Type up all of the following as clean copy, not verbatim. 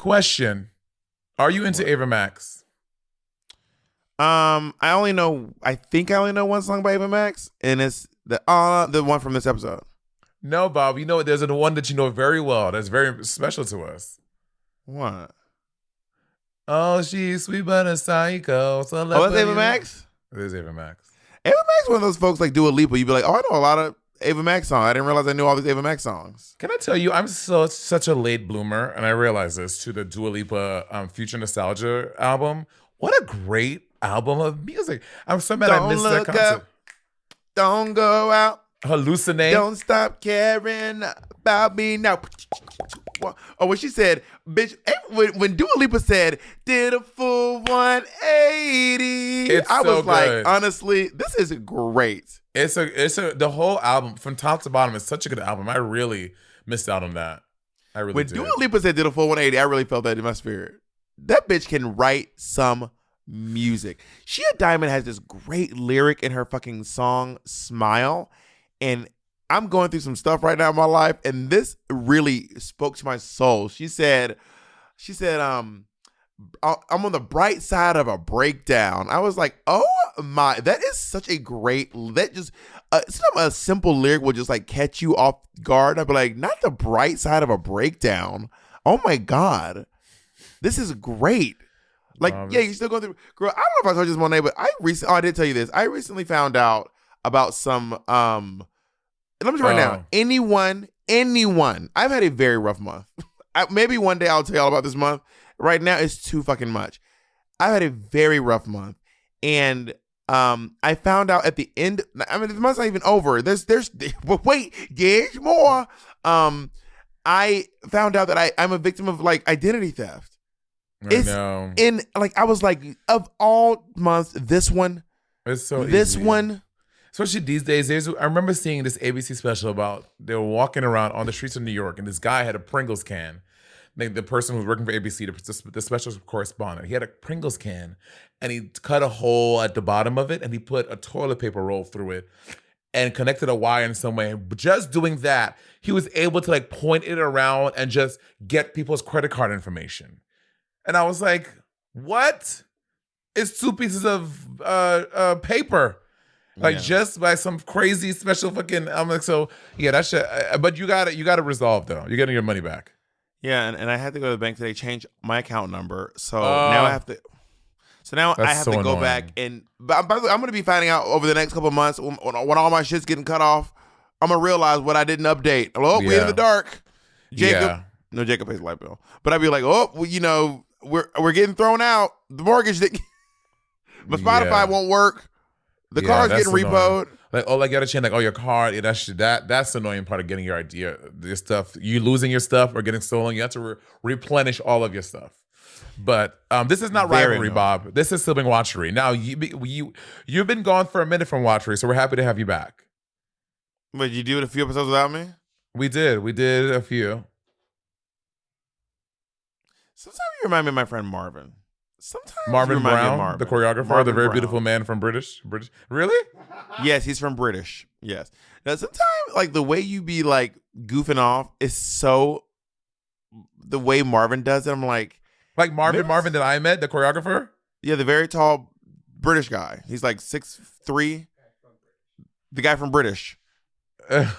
Question: Are you into Ava Max? I think I only know one song by Ava Max, and it's the one from this episode. No, Bob. You know, there's the one that you know very well. That's very special to us. What? Oh, she's sweet but a psycho. So that's Ava Max? It is Ava Max. Ava Max is one of those folks like Dua Lipa. You'd be like, oh, I know a lot of Ava Max songs. I didn't realize I knew all these Ava Max songs. Can I tell you, I'm such a late bloomer, and I realize this, to the Dua Lipa Future Nostalgia album. What a great album of music. I'm so mad I missed that concert. Up, don't go out. Hallucinate. Don't stop caring about me now. Oh, when she said, bitch, when Dua Lipa said, did a full 180. I was like, honestly, this is great. The whole album from top to bottom is such a good album. I really missed out on that. I really did. When Dua Lipa said did a full 180, I really felt that in my spirit. That bitch can write some music. Shea Diamond has this great lyric in her fucking song Smile, and I'm going through some stuff right now in my life, and this really spoke to my soul. She said, I'm on the bright side of a breakdown. I was like, oh my, that is such a great, sometimes a simple lyric will just like catch you off guard. I'd be like, not the bright side of a breakdown. Oh my God. This is great. Like, yeah, you're still going through. Girl, I don't know if I told you this, Monet, but I did tell you this. I recently found out about some, let me tell you right now. Anyone, I've had a very rough month. Maybe one day I'll tell you all about this month. Right now, it's too fucking much. I've had a very rough month. And I found out at the end, I mean, the month's not even over. But wait, there's more. I found out that I'm a victim of like identity theft. I was like, of all months, this one. It's so this easy. One. Especially these days. I remember seeing this ABC special about they were walking around on the streets of New York, and this guy had a Pringles can. The person who was working for ABC, the special correspondent, he had a Pringles can, and he cut a hole at the bottom of it, and he put a toilet paper roll through it, and connected a wire in some way. But just doing that, he was able to like point it around and just get people's credit card information. And I was like, what? It's 2 pieces of paper. Like just by some crazy special fucking. I'm like, so yeah, that shit. But you got to resolve though. You're getting your money back. Yeah, and I had to go to the bank today, change my account number. So now I have to. So now I have to go back and. But by the way, I'm going to be finding out over the next couple of months when all my shit's getting cut off. I'm gonna realize what I didn't update. Oh, we're in the dark. Jacob, no, Jacob pays the light bill. But I'd be like, oh, well, you know, we're getting thrown out. The mortgage that. But Spotify won't work. The car's getting repoed. Like, oh, like you gotta change, like, oh, your car. Yeah, that's the annoying part of getting your stuff. You losing your stuff or getting stolen. You have to replenish all of your stuff. But this is not rivalry, Bob. This is Sibling Watchery. Now you've been gone for a minute from Watchery, so we're happy to have you back. But you did a few episodes without me? We did a few. Sometimes you remind me of my friend Marvin. Sometimes Marvin Brown, the choreographer, the very beautiful man from British. Really? Yes, he's from British. Yes. Now sometimes like the way you be like goofing off is so the way Marvin does it. I'm like Marvin that I met, the choreographer. Yeah, the very tall British guy. He's like 6'3". The guy from British.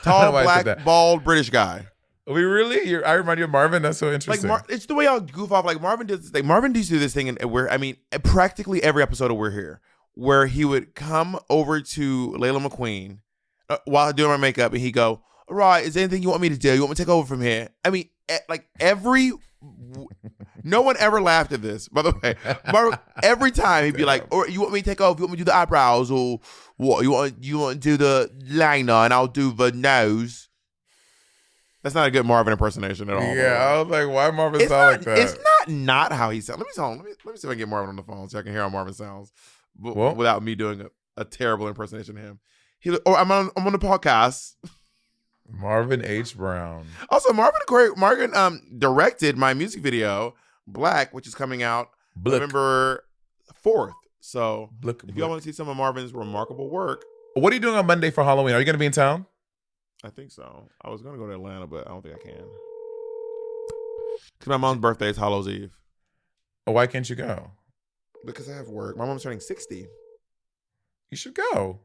Tall, black, bald British guy. We really? I remind you of Marvin? That's so interesting. Like it's the way I'll goof off. Like Marvin does this thing. Marvin used to do this thing, and practically every episode of We're Here, where he would come over to Layla McQueen while doing my makeup, and he'd go, "All right, is there anything you want me to do? You want me to take over from here?" I mean, no one ever laughed at this, by the way. Marvin, every time he'd be like, "Or you want me to take over? You want me to do the eyebrows, or what? You want to do the liner, and I'll do the nose." That's not a good Marvin impersonation at all. Yeah, I was like, why Marvin sound like that? It's not how he sounds. Let me see if I can get Marvin on the phone so I can hear how Marvin sounds without me doing a terrible impersonation of him. I'm on the podcast. Marvin H. Brown. Also, Marvin directed my music video, Black, which is coming out November 4th. So if y'all want to see some of Marvin's remarkable work. What are you doing on Monday for Halloween? Are you going to be in town? I think so. I was going to go to Atlanta, but I don't think I can. Because my mom's birthday is Hallows Eve. Oh, why can't you go? Because I have work. My mom's turning 60. You should go.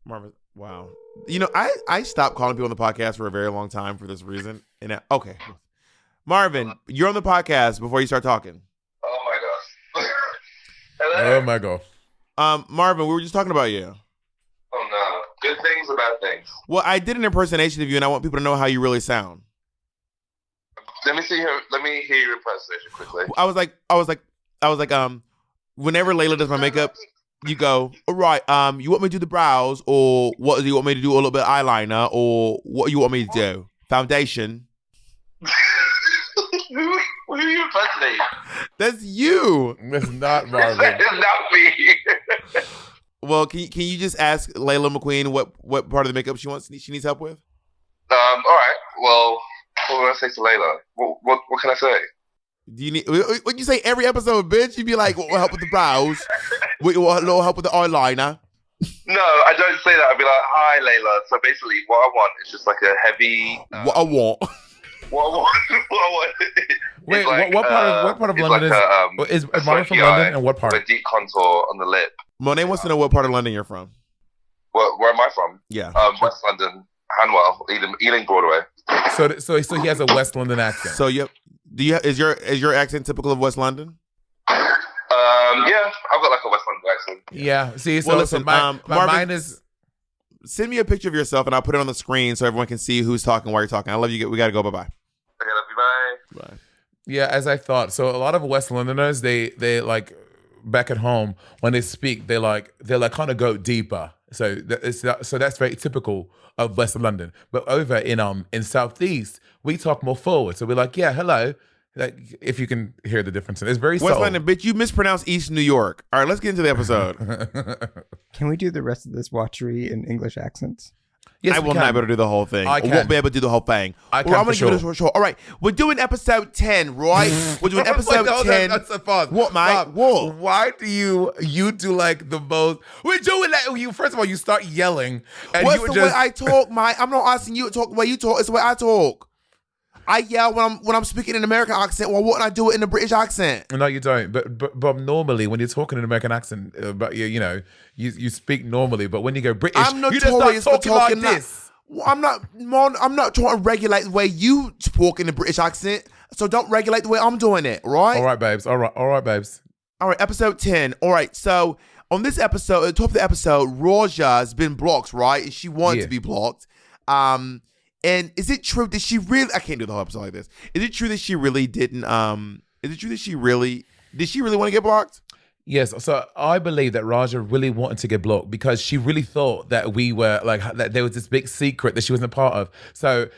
Marvin, wow. You know, I stopped calling people on the podcast for a very long time for this reason. And okay. Marvin, you're on the podcast before you start talking. Oh my gosh. Hello. Oh my god. Marvin, we were just talking about you. Oh no. Good things or bad things? Well, I did an impersonation of you, and I want people to know how you really sound. Let me hear your impersonation quickly. I was like, whenever Layla does my makeup, you go, all right, you want me to do the brows, or what do you want me to do? A little bit of eyeliner, or what do you want me to do? Foundation. Who are you impersonating? That's you. That's not Marvin. That is not me. Well, can you just ask Layla McQueen what part of the makeup she needs help with? All right. Well, what will I say to Layla? What can I say? Do you need? What you say every episode, bitch? You be like, "What help with the brows? What a little help with the eyeliner?" No, I don't say that. I'd be like, "Hi, Layla." So basically, what I want is just like a heavy. What I want. What I want. Wait, like, what part of London like is Marvin from London, and what part? With a deep contour on the lip. Monet wants to know what part of London you're from. Where am I from? Yeah. West London, Hanwell, Ealing Broadway. So he has a West London accent. So yep. Is your accent typical of West London? Yeah, I've got like a West London accent. Yeah. See, so Well, listen, listen, my Marvin, mind is. Send me a picture of yourself and I'll put it on the screen so everyone can see who's talking while you're talking. I love you. We got to go. Bye-bye. Okay, love you. Bye. Bye. Yeah, as I thought. So a lot of West Londoners, they like back at home when they speak, they kind of go deeper. So that's very typical of West London. But over in Southeast, we talk more forward. So we're like, yeah, hello. Like, if you can hear the difference, it's very West London, bitch. You mispronounced East New York. All right, let's get into the episode. Can we do the rest of this watchery in English accents? Yes, I will not be able to do the whole thing. I won't be able to do the whole thing. I'm going to give it a short. All right, we're doing episode 10, right? We're doing episode 10. That's a pause. What, mate? Bob, What? Why do you do like the most? We're doing that. You first of all, you start yelling. And What's you the way I talk, mate? I'm not asking you to talk the way you talk. It's the way I talk. I yell when I'm speaking in an American accent. Well, wouldn't I do it in a British accent? No, you don't. But normally when you're talking in an American accent, but you speak normally. But when you go British, I'm you just start notorious for talking like this. I'm not trying to regulate the way you talk in the British accent. So don't regulate the way I'm doing it, right? All right, babes. All right, babes. All right, episode 10. All right, so on this episode, at the top of the episode, Roja has been blocked, right? And she wanted to be blocked. And is it true that she really? I can't do the whole episode like this. Is it true that she really didn't? Is it true that she really want to get blocked? Yes. So I believe that Raja really wanted to get blocked because she really thought that we were like that there was this big secret that she wasn't a part of. So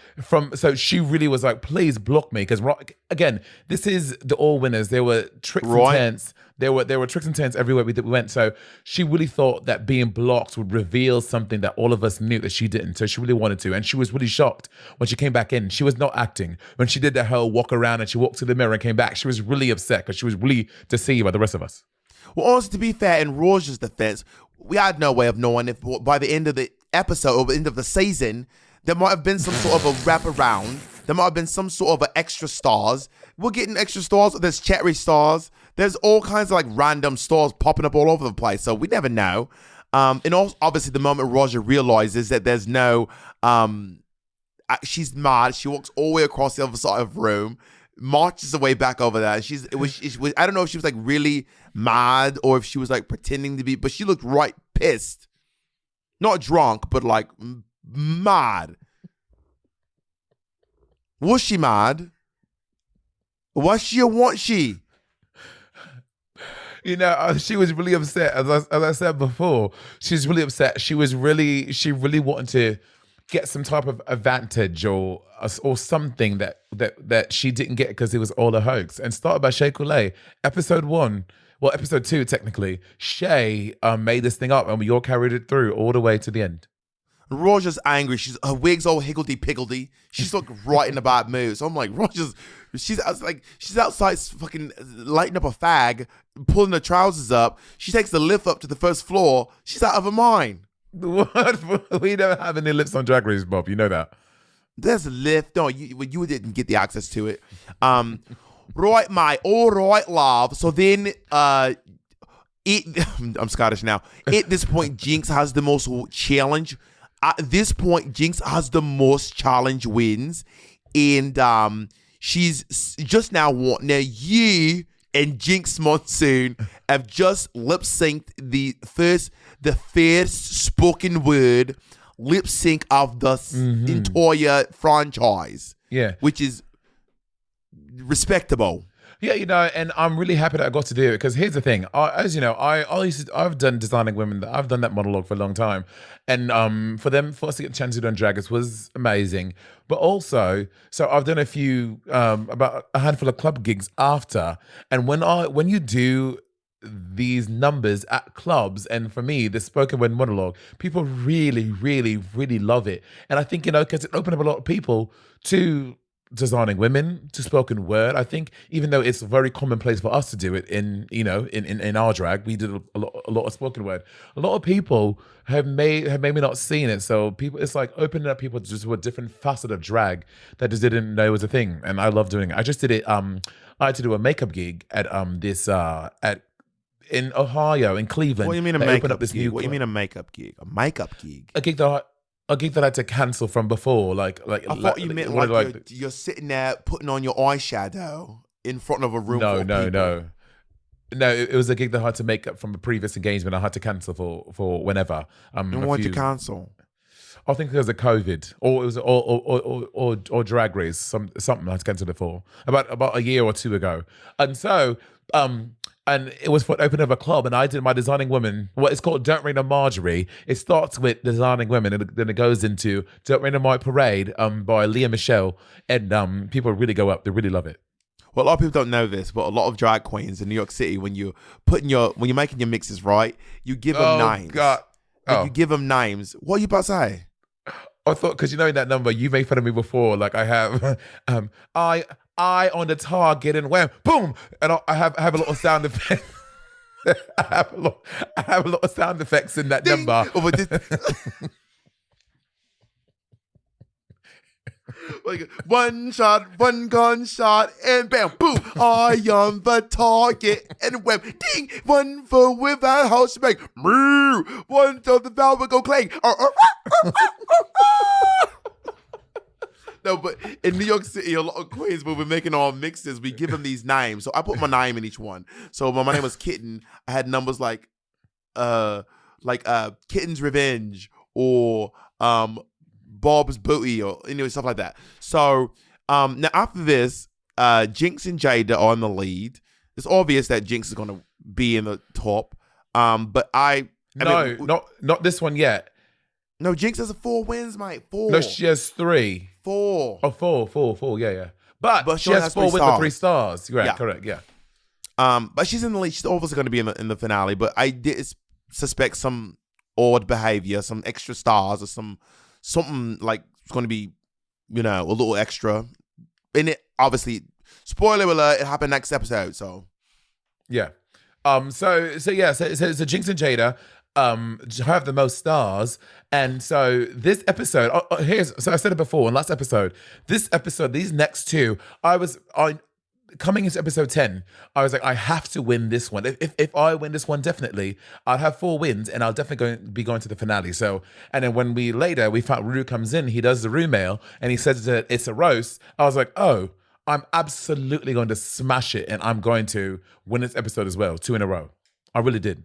she really was like, please block me because again, this is the All Winners. There were tricks and tents. There were tricks and tents everywhere we went. So she really thought that being blocked would reveal something that all of us knew that she didn't. So she really wanted to. And she was really shocked when she came back in. She was not acting. When she did that whole walk around and she walked to the mirror and came back, she was really upset because she was really deceived by the rest of us. Well, honestly, to be fair, in Roja's defense, we had no way of knowing if by the end of the episode or the end of the season, there might have been some sort of a wraparound. There might have been some sort of an extra stars. We're getting extra stars. There's cherry stars. There's all kinds of like random stars popping up all over the place. So we never know. And also, obviously, the moment Roja realizes that there's no, she's mad. She walks all the way across the other side of the room, marches her way back over there. It was I don't know if she was like really mad or if she was like pretending to be, but she looked right pissed. Not drunk, but like mad. Was she mad? Was she or wasn't she? You know, she was really upset. As I said before, she's really upset. She really wanted to get some type of advantage or something that she didn't get because it was all a hoax. And started by Shea Coulee. Episode 2 technically. Shea made this thing up and we all carried it through all the way to the end. Roja's angry. Her wig's all higgledy-piggledy. She's like right in a bad mood. So I'm like, she's outside fucking lighting up a fag, pulling her trousers up. She takes the lift up to the first floor. She's out of her mind. What? We never have any lips on Drag Race, Bob. You know that. There's a lift. No, you didn't get the access to it. Right, mate. All right, love. So then, I'm Scottish now. At this point, Jinx has the most challenge. At this point, Jinx has the most challenge wins, and she's just now won. Now you and Jinx Monsoon have just lip synced the first spoken word lip sync of the entire franchise. Yeah. Which is respectable. Yeah, and I'm really happy that I got to do it because here's the thing. As you know, I've done designing women. I've done that monologue for a long time, and for us to get a chance to do on Drag Race was amazing. But also, so I've done a few, about a handful of club gigs after, and when you do these numbers at clubs, and for me, the spoken word monologue, people really, really, really love it, and I think because it opened up a lot of people to designing women, to spoken word. I think even though it's very commonplace for us to do it in our drag, we did a lot of spoken word. A lot of people have maybe not seen it, so people, it's like opening up people to just a different facet of drag that just didn't know was a thing, and I love doing it. I just did it. I had to do a makeup gig at in Ohio, in Cleveland. What do you mean a They makeup opened up this gig? new What do you mean a makeup gig? A makeup gig? A gig that I had to cancel from before. I thought you meant you're sitting there putting on your eyeshadow in front of a room. No. It was a gig that I had to make up from a previous engagement. I had to cancel for whenever. And why'd you cancel? I think because of COVID, or it was or Drag Race, something I had to cancel it for about a year or two ago, and so and it was for opening of a club, and I did my designing women. What it's called, Don't Rain on Marjorie. It starts with designing women, and then it goes into Don't Rain on My Parade, by Leah Michelle, and people really go up. They really love it. Well, a lot of people don't know this, but a lot of drag queens in New York City, when you're making your mixes, right, you give them names. God. You give them names. What are you about to say? I thought, because in that number, you made fun of me before. Like I have, I on the target and wham, boom, and I have a lot of sound effects. I have a lot of sound effects in that Ding. number. Like one shot, one gunshot, and bam, boom! I am the target, and wham, ding! One for with that house bang, moo! One till the velvet go clang. No, but in New York City, a lot of queens, when we're making our mixes, we give them these names. So I put my name in each one. So when my name was Kitten, I had numbers like Kitten's Revenge or Bob's Booty or stuff like that. So now after this, Jinx and Jada are on the lead. It's obvious that Jinx is going to be in the top. But not this one yet. No, Jinx has 4 wins, mate. 4. No, she has 3. 4. Oh, 4. Yeah. But she has 4 with the 3 stars. Right, yeah. Correct. Yeah. But she's in the lead. She's obviously going to be in the finale. But I did suspect some odd behavior, some extra stars, or something like it's going to be, a little extra. And it obviously, spoiler alert, it happened next episode. So, yeah. So Jinx and Jada have the most stars, and so this episode, so I said it before in last episode, these next 2, coming into episode 10, I was like, I have to win this one. If I win this one, definitely I'll have 4 wins, and I'll definitely be going to the finale. So, and then when we found Ru comes in, he does the Ru mail, and he says that it's a roast. I was like, oh, I'm absolutely going to smash it, and I'm going to win this episode as well, 2 in a row. I really did.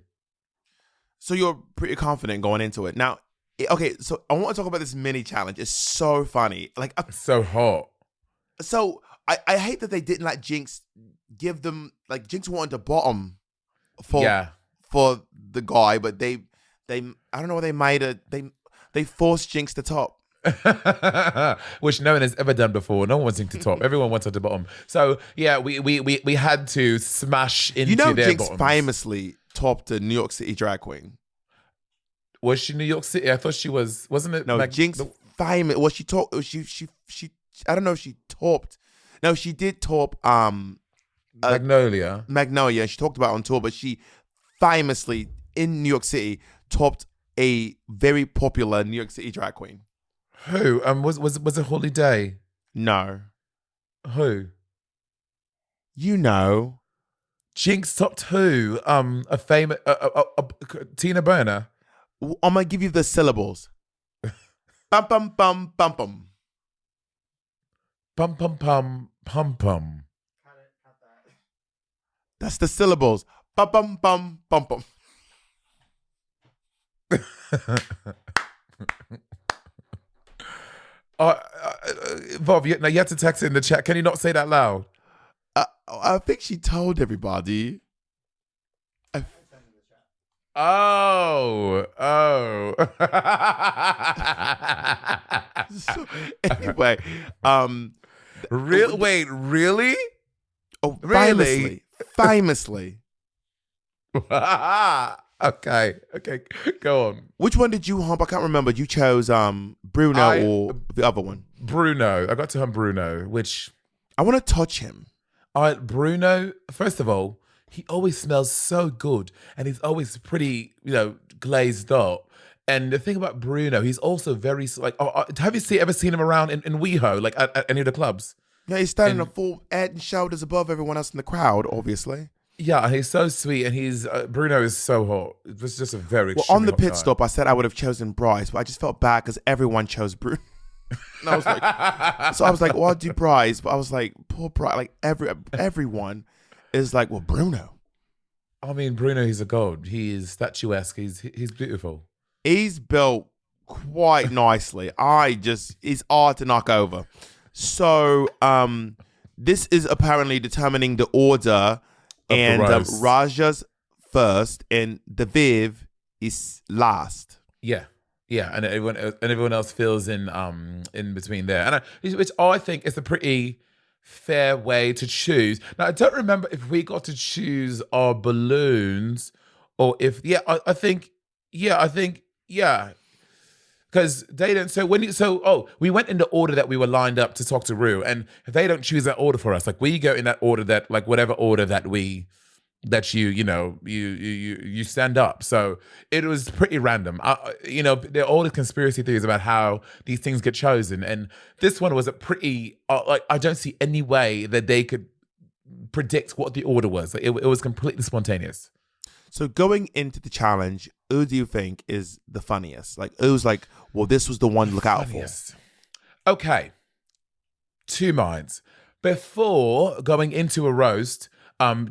So you're pretty confident going into it. Now, okay, so I want to talk about this mini challenge. It's so funny. Like, it's so hot. So I hate that they didn't let Jinx give them, like, Jinx wanted the bottom for the guy, but they I don't know what they made it. They forced Jinx to top. Which no one has ever done before. No one wants to top. Everyone wants at the bottom. So yeah, we had to smash into their Jinx bottoms. Famously topped a New York City drag queen. Was she New York City? I thought she was. Wasn't it? No, Jinx famous. Well, she topped. She. I don't know if she topped. No, she did top. Magnolia. Magnolia. She talked about it on tour, but she famously in New York City topped a very popular New York City drag queen. Who? Was it Holiday? No. Who? You know. Jinx top 2. A famous Tina Burner. I'm gonna give you the syllables. Bum bum bum bum bum. Pum pum pum pum pum. That's the syllables. Bum bum bum bum bum. Bob, now you have to text it in the chat. Can you not say that loud? I think she told everybody. Oh. So, anyway, Wait, really? oh, Really? famously. Okay, go on. Which one did you hump? I can't remember. You chose Bruno or the other one? Bruno. I got to him Bruno, which I want to touch him. Bruno, first of all, he always smells so good and he's always pretty, glazed up. And the thing about Bruno, he's also very have you ever seen him around in WeHo, like at any of the clubs? Yeah, he's standing a full head and shoulders above everyone else in the crowd, obviously. Yeah, and he's so sweet, and he's Bruno is so hot. It was just a very on the hot pit guy. stop. I said I would have chosen Bryce, but I just felt bad because everyone chose Bruno. And I was like, so I was like, well, I'll do Bryce, but I was like, poor Bryce. Like everyone is like, well, Bruno. I mean, Bruno, he's a god. He is statuesque. He's beautiful. He's built quite nicely. He's hard to knock over. So, this is apparently determining the order, and Raja's first, and the Viv is last. Yeah, and everyone else fills in between there, and which I think is a pretty fair way to choose. Now, I don't remember if we got to choose our balloons or if I think because they didn't. So we went in the order that we were lined up to talk to Rue, and if they don't choose that order for us, like we go in that order that like whatever order that you stand up. So it was pretty random. There are all the conspiracy theories about how these things get chosen, and this one was a pretty I don't see any way that they could predict what the order was. Like, it was completely spontaneous. So going into the challenge, who do you think is the funniest? Like, who's like, well, this was the one to look out for? Okay. 2 minds. Before going into a roast,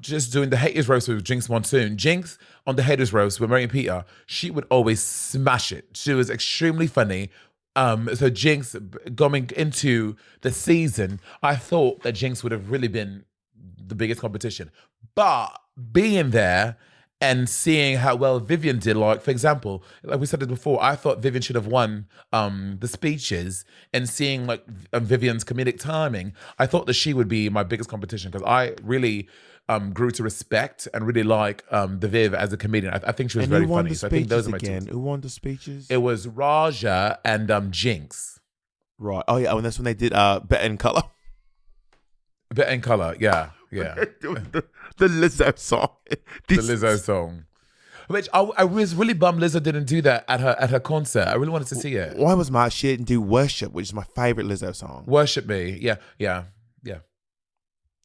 just doing the haters roast with Jinx Monsoon. Jinx on the haters roast with Mary and Peter, she would always smash it. She was extremely funny. So Jinx, going into the season, I thought that Jinx would have really been the biggest competition. But being there and seeing how well Vivian did, like, for example, like we said it before, I thought Vivian should have won the speeches, and seeing like Vivian's comedic timing, I thought that she would be my biggest competition because I really grew to respect and really like the Viv as a comedian. I think she was very funny. So I think those are my two. Who won the speeches? It was Raja and Jinx. Right. Oh yeah, and that's when they did Bet in Color. Bet in Color, yeah. the Lizzo song. The Lizzo song. Which I was really bummed Lizzo didn't do that at her concert. I really wanted to see it. Why was she didn't do Worship, which is my favorite Lizzo song. Worship Me. Yeah.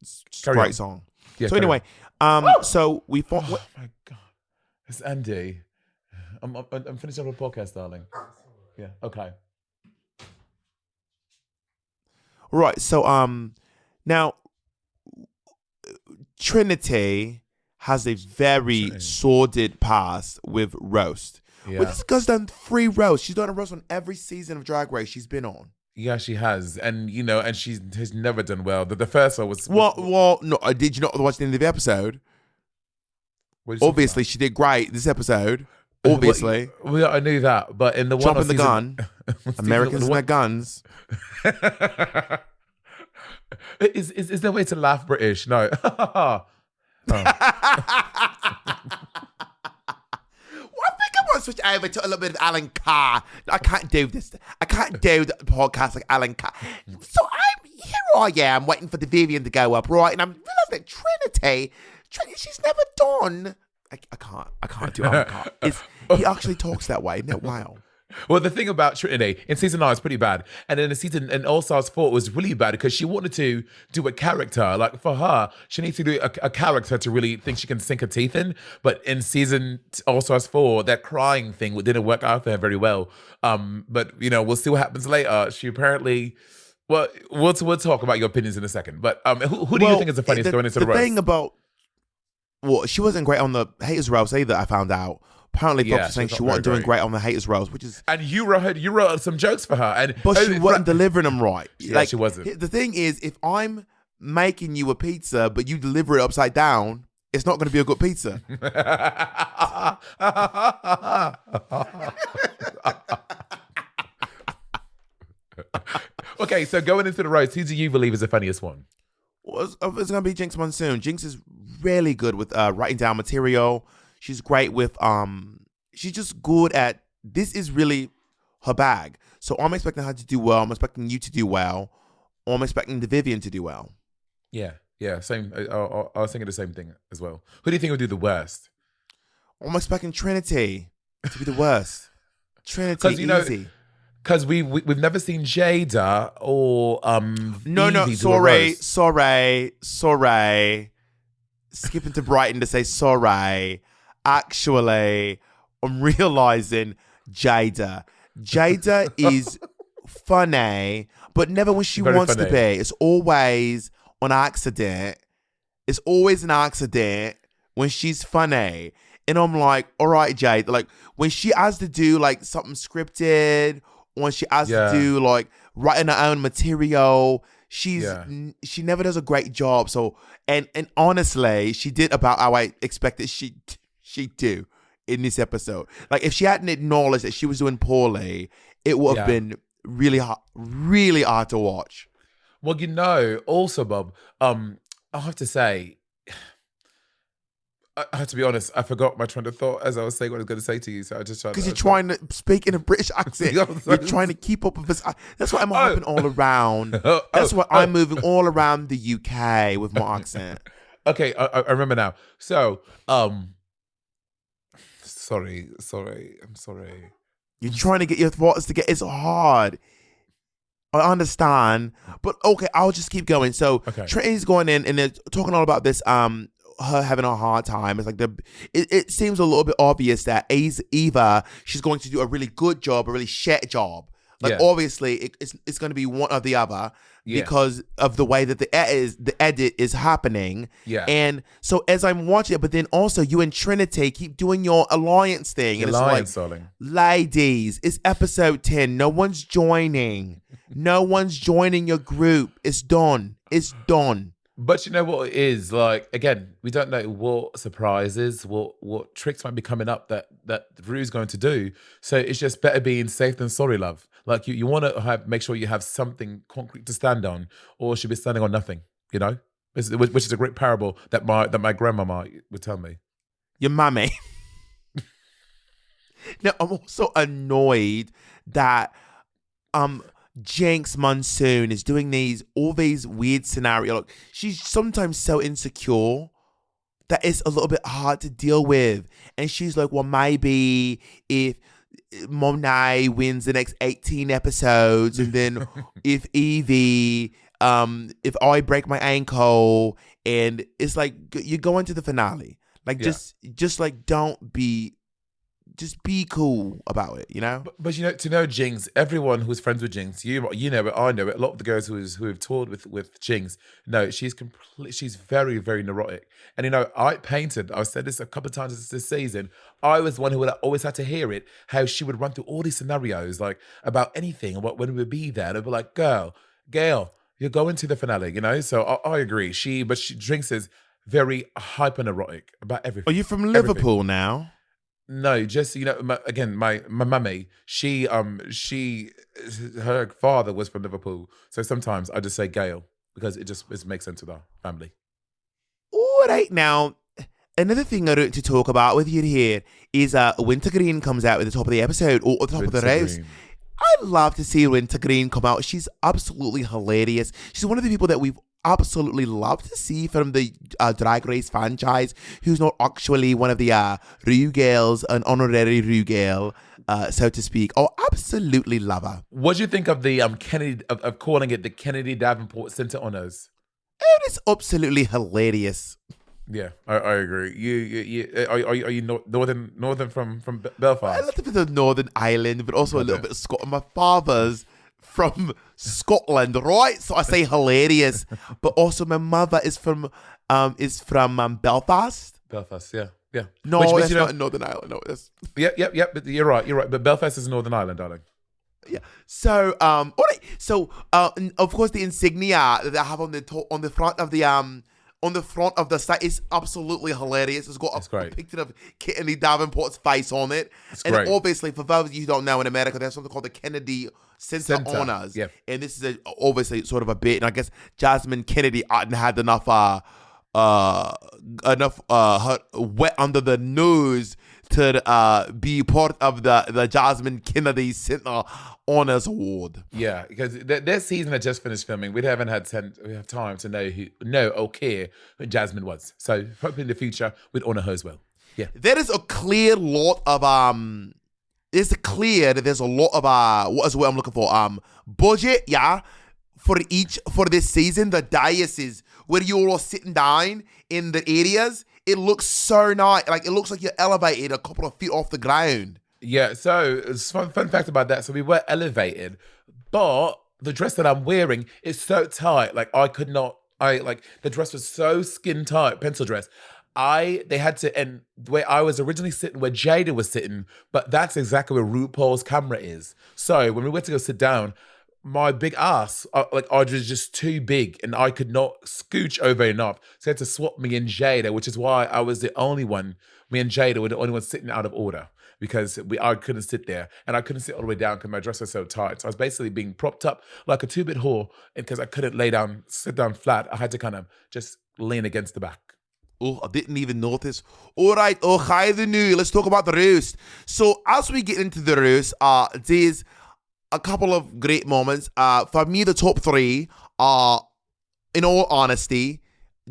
It's a great song. Yeah, so anyway, so we thought. Oh my God. It's Andy. I'm finishing up a podcast, darling. Yeah, okay. Right, so now Trinity has a very sordid past with roast. Yeah. But this girl's done 3 roasts. She's done a roast on every season of Drag Race she's been on. Yeah, she has, and and she has never done well. The first one was well. No, did you not watch the end of the episode? Obviously, she did great this episode. Obviously, I knew that, but in the one dropping the gun, Americans and their guns. Is there a way to laugh British? No. I want to switch over to a little bit of Alan Carr. I can't do this. I can't do the podcast like Alan Carr. So here I am waiting for the Vivian to go up, right? And I'm realizing that Trinity, she's never done. I can't do Alan Carr. He actually talks that way. Isn't it? Wow. Well, the thing about Trinity in season 9 is pretty bad, and then the season in All Stars 4 was really bad because she wanted to do a character. Like for her, she needs to do a character to really think she can sink her teeth in. But in season All Stars 4, that crying thing didn't work out for her very well. But we'll see what happens later. She apparently. Well, we'll talk about your opinions in a second. But who do you think is the funniest going into the roast? The thing about, she wasn't great on the haters roast either. I found out. Apparently, folks are saying she wasn't doing great on the haters roast, which is. And you wrote some jokes for her, but she wasn't delivering them right. Yeah, she wasn't. The thing is, if I'm making you a pizza, but you deliver it upside down, it's not going to be a good pizza. Okay, so going into the roast, who do you believe is the funniest one? Well, it's going to be Jinx Monsoon. Jinx is really good with writing down material. She's great with she's just good at, this is really her bag. So I'm expecting her to do well. I'm expecting you to do well. Or I'm expecting the Vivian to do well. Yeah, same. I was thinking the same thing as well. Who do you think will do the worst? I'm expecting Trinity to be the worst. Trinity, easy. Because we've never seen Jada or sorry. Skipping to Brighton to say sorry. Actually, I'm realizing Jada. Jada is funny, but never when she wants to be. It's always on accident. It's always an accident when she's funny. And I'm like, all right, Jade. Like when she has to do like something scripted, or when she has to do like writing her own material, she never does a great job. So and honestly, she did about how I expected she'd do in this episode. Like if she hadn't acknowledged that she was doing poorly, it would have been really hard to watch. Well, also, Bob, I have to say, I have to be honest, I forgot my train of thought as I was saying what I was going to say to you. So I just tried. Because you're trying to speak in a British accent. You're trying to keep up with this. That's why I'm hopping all around. That's why I'm moving all around the UK with my accent. Okay, I remember now. So, sorry. I'm sorry. You're trying to get your thoughts together. It's hard. I understand. But okay, I'll just keep going. So Trinity's going in and they're talking all about this, her having a hard time. It's like it seems a little bit obvious that either she's going to do a really good job, a really shit job. Like obviously it's going to be one or the other because of the way that the edit is happening. Yeah. And so as I'm watching it, but then also you and Trinity keep doing your alliance thing. And it's like, ladies, it's episode 10. No one's joining. No one's joining your group. It's done. It's done. But you know what it is? Like, again, we don't know what surprises, what tricks might be coming up that Ru's going to do. So it's just better being safe than sorry, love. Like you want to make sure you have something concrete to stand on, or she'll be standing on nothing, which is a great parable that my grandmama would tell me. Your mummy. Now, I'm also annoyed that Jinx Monsoon is doing all these weird scenarios. Like, she's sometimes so insecure that it's a little bit hard to deal with. And she's like, well, maybe if Monét wins the next 18 episodes, and then if Evie, if I break my ankle, and it's like you go into the finale, like just like just be cool about it, But to know Jinx, everyone who's friends with Jinx, you know it, I know it. A lot of the girls who have toured with Jinx, no, she's very, very neurotic. And I've said this a couple of times this season. I was the one who would always had to hear it, how she would run through all these scenarios, like about anything and when we would be there. And I'd be like, girl, you're going to the finale, So I agree. Jinx is very hyper neurotic about everything. Are you from Liverpool now? No, just my mummy. Her father was from Liverpool, so sometimes I just say Gail because it makes sense with our family. All right, now another thing I want to talk about with you here is Wintergreen comes out at the top of the episode or at the top of the roast. I love to see Wintergreen come out. She's absolutely hilarious. She's one of the people that we've absolutely love to see from the Drag Race franchise, who's not actually one of the Ru girls, an honorary Ru girl. so to speak. Oh, absolutely love her. What do you think of the Kennedy of calling it the Kennedy Davenport Center honors? It is absolutely hilarious. Yeah, I agree. Are you northern from A Belfast? little bit of Northern Ireland, but also a little bit of Scotland. My father's from Scotland, right? So I say hilarious, but also my mother is from Belfast. Belfast, yeah. No, Which that's you know, not in Northern Ireland. No, that's Yep. But you're right. But Belfast is Northern Ireland, darling. yeah. So all right. So and of course the insignia that I have on the front of the site is absolutely hilarious. It's got It's a great. picture of Kennedy Davenport's face on it. And great. obviously, for those of you who don't know, in America, there's something called the Kennedy Center Honors. yeah. And this is obviously sort of a bit. And I guess Jasmine Kennedy hadn't had enough wet under the nose to be part of the Jasmine Kennedy Center Honors Award. Yeah, because their season had just finished filming. We haven't had time to know or care who Jasmine was. So hopefully in the future we'd honor her as well. Yeah. There is a clear lot of there's a lot of what is what I'm looking for? Budget, yeah. For this season, the dioceses where you're all sitting down in the areas, it looks so nice. Like it looks like you're elevated a couple of feet off the ground. Yeah, so it's fun fact about that. So we were elevated, but the dress that I'm wearing is so tight. Like the dress was so skin tight, pencil dress. They had to, and where I was originally sitting, where Jada was sitting, but that's exactly where RuPaul's camera is. So when we went to go sit down, my big ass, I was just too big and I could not scooch over enough. So they had to swap me and Jada, which is why I was the only one, me and Jada were the only ones sitting out of order because I couldn't sit there and I couldn't sit all the way down because my dress was so tight. So I was basically being propped up like a two-bit whore and because I couldn't sit down flat, I had to kind of just lean against the back. Oh, I didn't even notice. All right, hi the new. Let's talk about the roast. So as we get into the roast, there's a couple of great moments. For me, the top three are, in all honesty,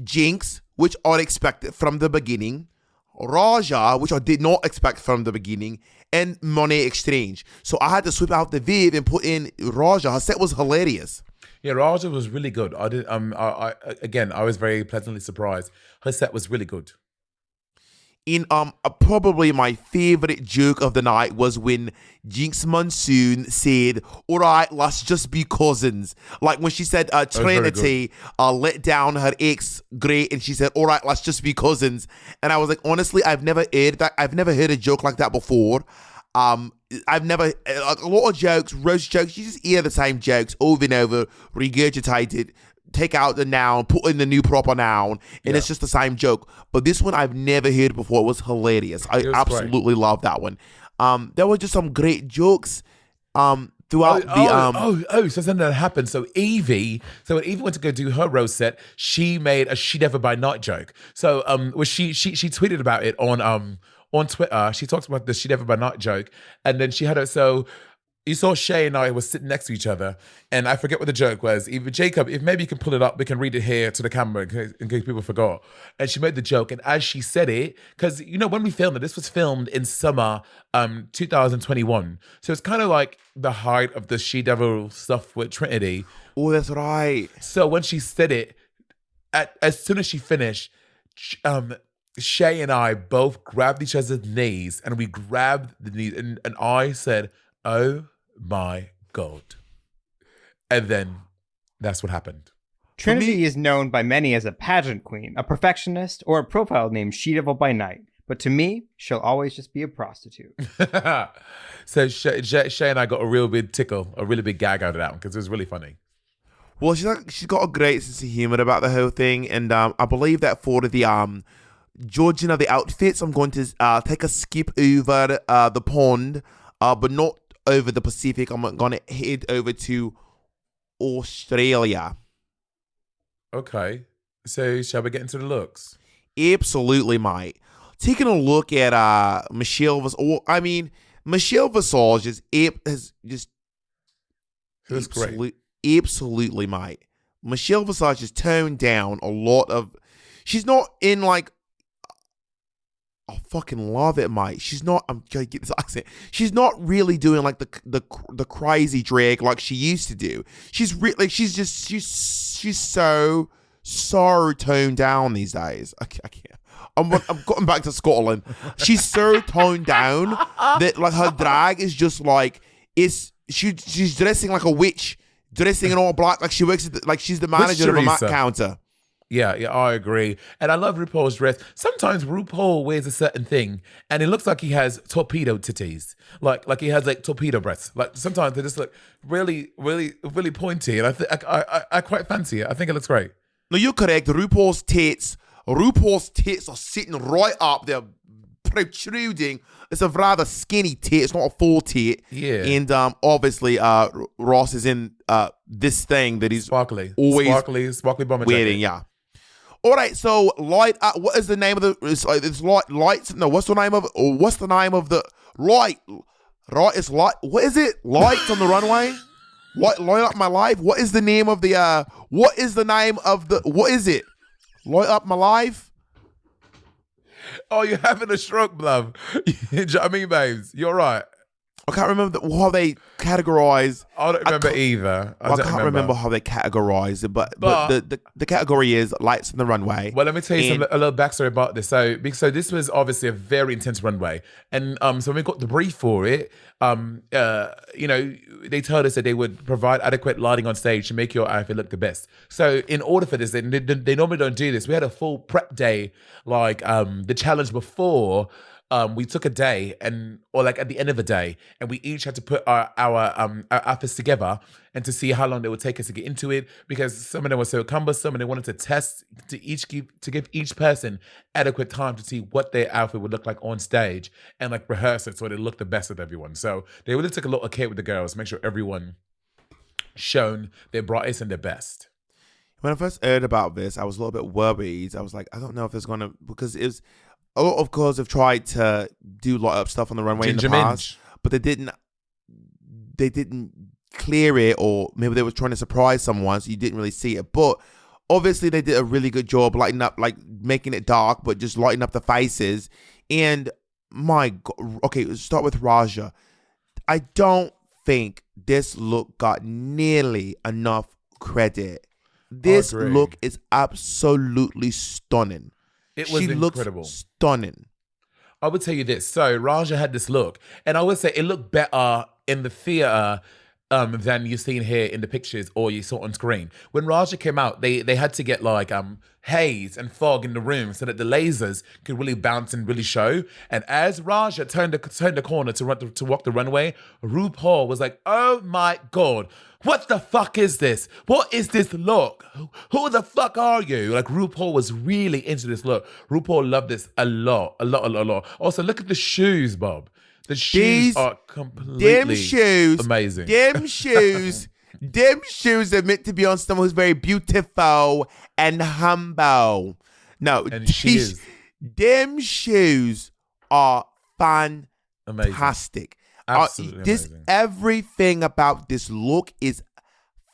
Jinx, which I expected from the beginning, Raja, which I did not expect from the beginning, and Monét exchange. So I had to swip out the Viv and put in Raja. Her set was hilarious. Yeah, Raja was really good. I was very pleasantly surprised. Her set was really good. In probably my favorite joke of the night was when Jinx Monsoon said, "All right, let's just be cousins." Like when she said Trinity let down her ex, great, and she said, "All right, let's just be cousins." And I was like, honestly, I've never heard that. I've never heard a joke like that before. I've never a lot of jokes, roast jokes. You just hear the same jokes over and over, regurgitated. Take out the noun, put in the new proper noun, and it's just the same joke. But this one I've never heard before. It was hilarious. I absolutely love that one. There were just some great jokes throughout So something that happened. So Evie went to go do her roast set. She made a "she never by night" joke. So she tweeted about it on Twitter. She talks about the "she never by night" joke, and then she had it so. You saw Shay and I were sitting next to each other, and I forget what the joke was. Either Jacob, if maybe you can pull it up, we can read it here to the camera in case people forgot. And she made the joke, and as she said it, because when we filmed it, this was filmed in summer 2021, so it's kind of like the height of the She Devil stuff with Trinity. Oh, that's right. So when she said it, as soon as she finished, Shay and I both grabbed each other's knees, and we grabbed the knees, and I said, "Oh my God." And then that's what happened. Trinity is known by many as a pageant queen, a perfectionist, or a profile named She Devil by Night. But to me, she'll always just be a prostitute. So Shay and I got a real big tickle, a really big gag out of that one because it was really funny. Well, she's got a great sense of humor about the whole thing, and I believe that for the judging of the outfits, I'm going to take a skip over the pond, but not over the Pacific. I'm going to head over to Australia. Okay. So shall we get into the looks? Absolutely, mate. Taking a look at Michelle Visage. I mean, Michelle Visage is just That's great. Absolutely, mate. Michelle Visage has toned down a lot of. She's not in like I fucking love it, mate. She's not. I'm gonna get this accent. She's not really doing like the crazy drag like she used to do. She's really she's so toned down these days. I can't. I'm going back to Scotland. She's so toned down that like her drag is just like she's dressing like a witch, dressing in all black like she works at like she's the manager of a Mac counter. Yeah, I agree. And I love RuPaul's dress. Sometimes RuPaul wears a certain thing and it looks like he has torpedo titties. Like he has like torpedo breasts. Like sometimes they just look really, really, really pointy. And I quite fancy it. I think it looks great. No, you're correct. RuPaul's tits are sitting right up. They're protruding. It's a rather skinny tit. It's not a full tit. Yeah. And obviously Ross is in this thing that he's sparkly bomber wearing. jacket. Yeah. All right, so light. What is the name of the? It's lights. No, what's the name of? Or what's the name of the light? Right, it's light. What is it? Lights on the runway. Light up my life. What is the name of the? What is the name of the? What is it? Light up my life. Oh, you're having a stroke, love. You know what I mean, babes, you're right. I can't remember how they categorize. I don't remember either. I can't remember how they categorize it, but the category is lights on the runway. Well, let me tell you a little backstory about this. So this was obviously a very intense runway, and so when we got the brief for it, they told us that they would provide adequate lighting on stage to make your outfit look the best. So in order for this, they normally don't do this. We had a full prep day, like the challenge before. We took a day or like at the end of the day, and we each had to put our outfits together and to see how long it would take us to get into it, because some of them were so cumbersome and they wanted to test to give each person adequate time to see what their outfit would look like on stage and like rehearse it so it looked the best of everyone. So they really took a lot of care with the girls, make sure everyone shown their brightest and their best. When I first heard about this, I was a little bit worried. I was like, I don't know if it's gonna, because it was. A lot of girls have tried to do light up stuff on the runway in the past, but they didn't clear it, or maybe they were trying to surprise someone, so you didn't really see it. But obviously they did a really good job lighting up, like making it dark, but just lighting up the faces. And my God, okay, let's start with Raja. I don't think this look got nearly enough credit. This look is absolutely stunning. It was incredible. Looks stunning. I would tell you this. So Raja had this look, and I would say it looked better in the theater than you've seen here in the pictures or you saw on screen. When Raja came out, they had to get like haze and fog in the room so that the lasers could really bounce and really show. And as Raja turned the corner to walk the runway, RuPaul was like, "Oh my God, what the fuck is this? What is this look? Who the fuck are you?" Like RuPaul was really into this look. RuPaul loved this a lot. Also, look at the shoes, Bob. The shoes are completely amazing. Them shoes are meant to be on someone who's very beautiful and humble. No, and she is. Them shoes are fantastic. Amazing. Absolutely amazing. Everything about this look is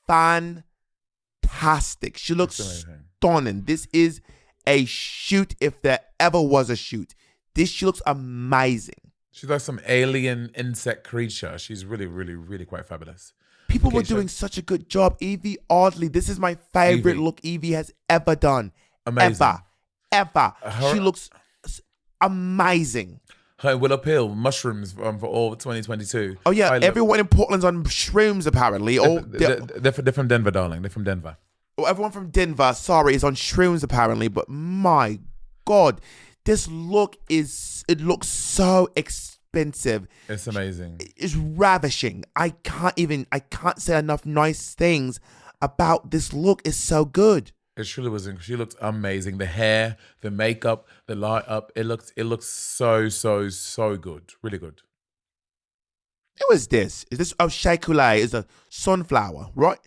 fantastic. She looks stunning. This is a shoot if there ever was a shoot. She looks amazing. She's like some alien insect creature. She's really, really, really quite fabulous. People were doing such a good job. Evie Oddly, this is my favorite look Evie has ever done. Amazing. Ever. She looks amazing. Her Willow Pill, mushrooms for all 2022. Oh yeah, everyone in Portland's on shrooms apparently. They're from Denver, darling. They're from Denver. Oh, everyone from Denver, sorry, is on shrooms apparently. But my God, this look looks so expensive. It's amazing. It's ravishing. I can't say enough nice things about this look. It's so good. It truly was. She looked amazing. The hair, the makeup, the light up. It looks so good. Really good. Who is this? Is this Shea Coulee? Is a sunflower, right?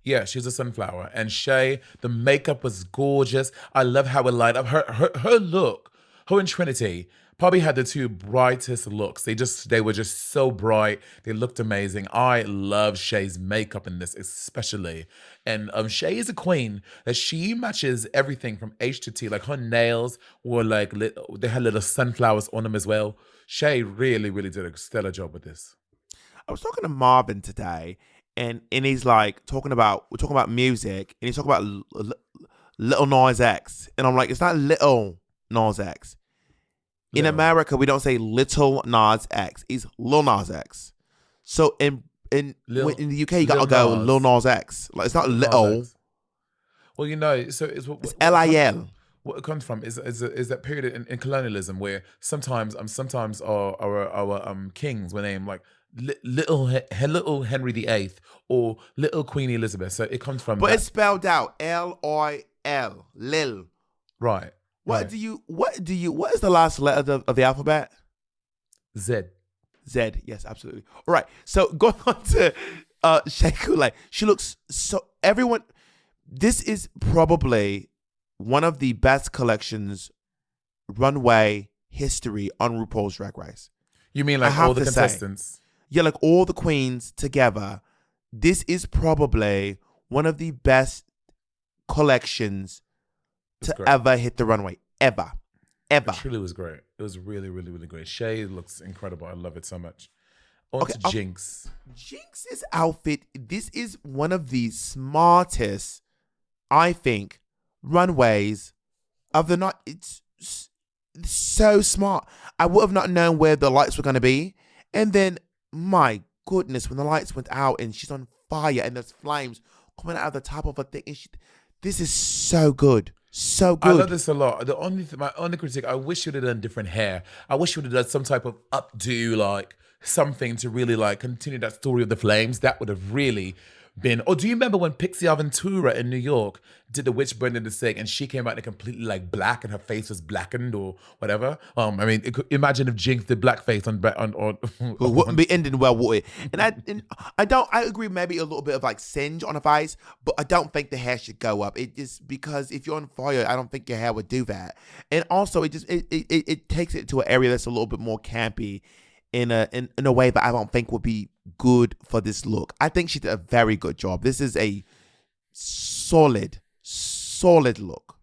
Yeah, she's a sunflower. And Shea, the makeup was gorgeous. I love how it light up. Her look, her and Trinity probably had the two brightest looks. They were just so bright. They looked amazing. I love Shay's makeup in this, especially. And Shay is a queen that she matches everything from H to T. Like her nails were like they had little sunflowers on them as well. Shay really, really did a stellar job with this. I was talking to Marvin today, and he's like we're talking about music, and he's talking about Little Nas X, and I'm like, it's not Little Nas X. In America, we don't say Little Nas X. It's Lil Nas X. So in the UK, you gotta go Lil Nas X. Like it's not Little. Well, you know, so it's LIL. What it comes from is that period in colonialism where sometimes our kings were named like little Henry VIII or little Queen Elizabeth. So it comes from. But it's spelled out LIL. Lil. Right. What is the last letter of the alphabet? Z. Yes, absolutely. All right. So going on to Shea Coulee. She looks so this is probably one of the best collections runway history on RuPaul's Drag Race. You mean like all the contestants? Yeah, like all the queens together. This is probably one of the best collections ever hit the runway. Ever. It truly was great. It was really, really, really great. Shay looks incredible. I love it so much. On to Jinx. Jinx's outfit, this is one of the smartest, I think, runways of the night. It's so smart. I would have not known where the lights were going to be. And then, my goodness, when the lights went out and she's on fire and there's flames coming out of the top of her thing. And this is so good. So good. I love this a lot. My only critique, I wish you would have done different hair. I wish you would have done some type of updo, like something to really like continue that story of the flames. That would have really been. Or do you remember when Pixie Aventura in New York did the witch burn in the stake and she came out in completely like black and her face was blackened or whatever? I mean, imagine if Jinx did blackface on it wouldn't be ending well, would it? And I agree, maybe a little bit of like singe on her face, but I don't think the hair should go up. It just because if you're on fire, I don't think your hair would do that. And also, it takes it to an area that's a little bit more campy in a way that I don't think would be good for this look. I think she did a very good job. This is a solid look.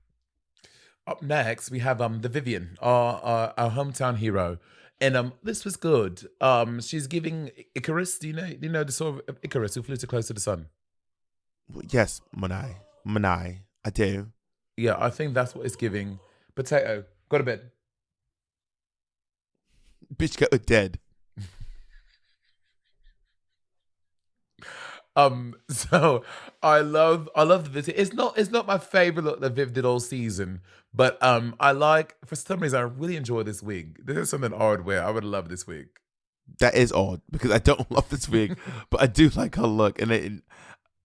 Up next, we have the Vivian, our hometown hero, and this was good. She's giving Icarus. Do you know the sort of Icarus who flew too close to the sun? Yes, Monét, I do. Yeah, I think that's what it's giving. Potato, go to bed. Bitch, go dead. So I love the visit. It's not my favorite look that Viv did all season, but I like, for some reason I really enjoy this wig. This is something odd where I would love this wig. That is odd because I don't love this wig, but I do like her look. And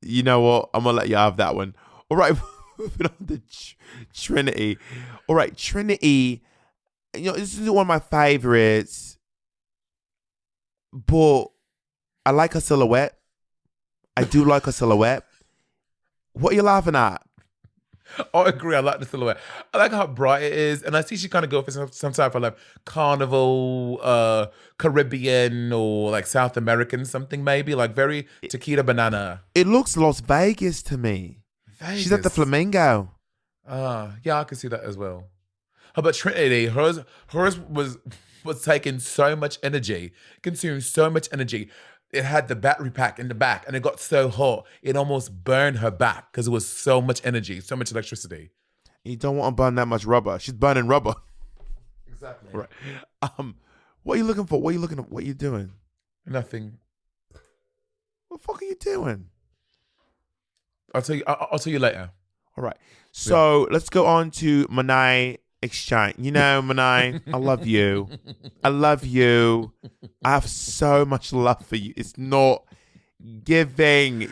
you know what? I'm gonna let you have that one. All right, moving on to Trinity. All right, Trinity. You know, this is one of my favorites, but I like her silhouette. I do like her silhouette. What are you laughing at? I agree. I like the silhouette. I like how bright it is. And I see she kind of go for some type of like carnival, Caribbean or like South American something maybe. Like very tequila banana. It looks Las Vegas to me. Vegas. She's at the Flamingo. Yeah, I can see that as well. How about Trinity? Hers was taking so much energy, consuming so much energy. It had the battery pack in the back and it got so hot, it almost burned her back because it was so much energy, so much electricity. You don't want to burn that much rubber. She's burning rubber. Exactly. Right. What are you looking for? What are you doing? Nothing. What the fuck are you doing? I'll tell you later. All right. So let's go on to Monét exchange. You know, Monét, I love you. I love you. I have so much love for you. It's not giving.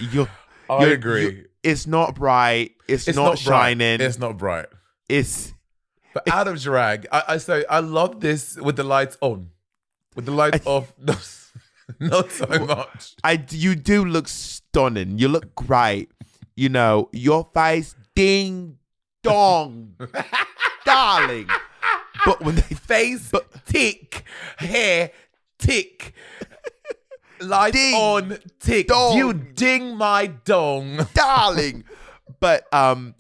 I agree. It's not bright. It's not shining. It's not bright. But out of drag, I say I love this with the lights on. With the lights off, not so much. You do look stunning. You look great. You know, your face, ding dong. Darling, But when they Face tick, hair tick, lights Ding. on tick. Dong. You ding my dong. darling. But I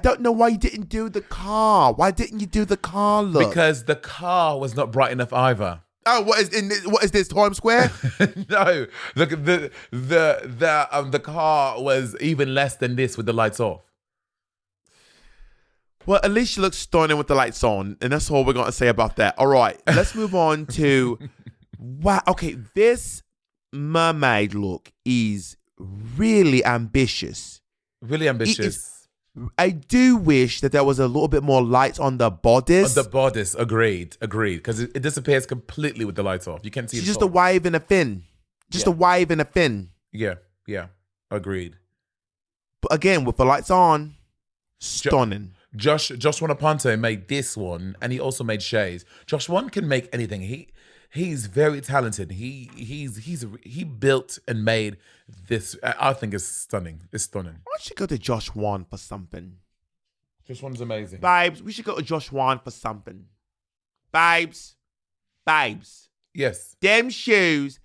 don't know why you didn't do the car. Why didn't you do the car look? Because the car was not bright enough either. Oh, what is this, Times Square? No, the car was even less than this with the lights off. Well, at least she looks stunning with the lights on, and that's all we're going to say about that. All right, let's move on to... Wow, okay, this mermaid look is really ambitious. Really ambitious. I do wish that there was a little bit more lights on the bodice. The bodice, agreed, because it disappears completely with the lights off. You can't see. It's the just top. a wave and a fin. Just a wave and a fin. Yeah, agreed. But again, with the lights on, stunning. Josh Wanaponte made this one, and he also made Shay's. Josh One can make anything. He's very talented. He built and made this. I think it's stunning. It's stunning. Why don't you go to Josh Wan for something? Josh One's amazing. Babes, we should go to Josh Wan for something. Babes. Yes. Them shoes.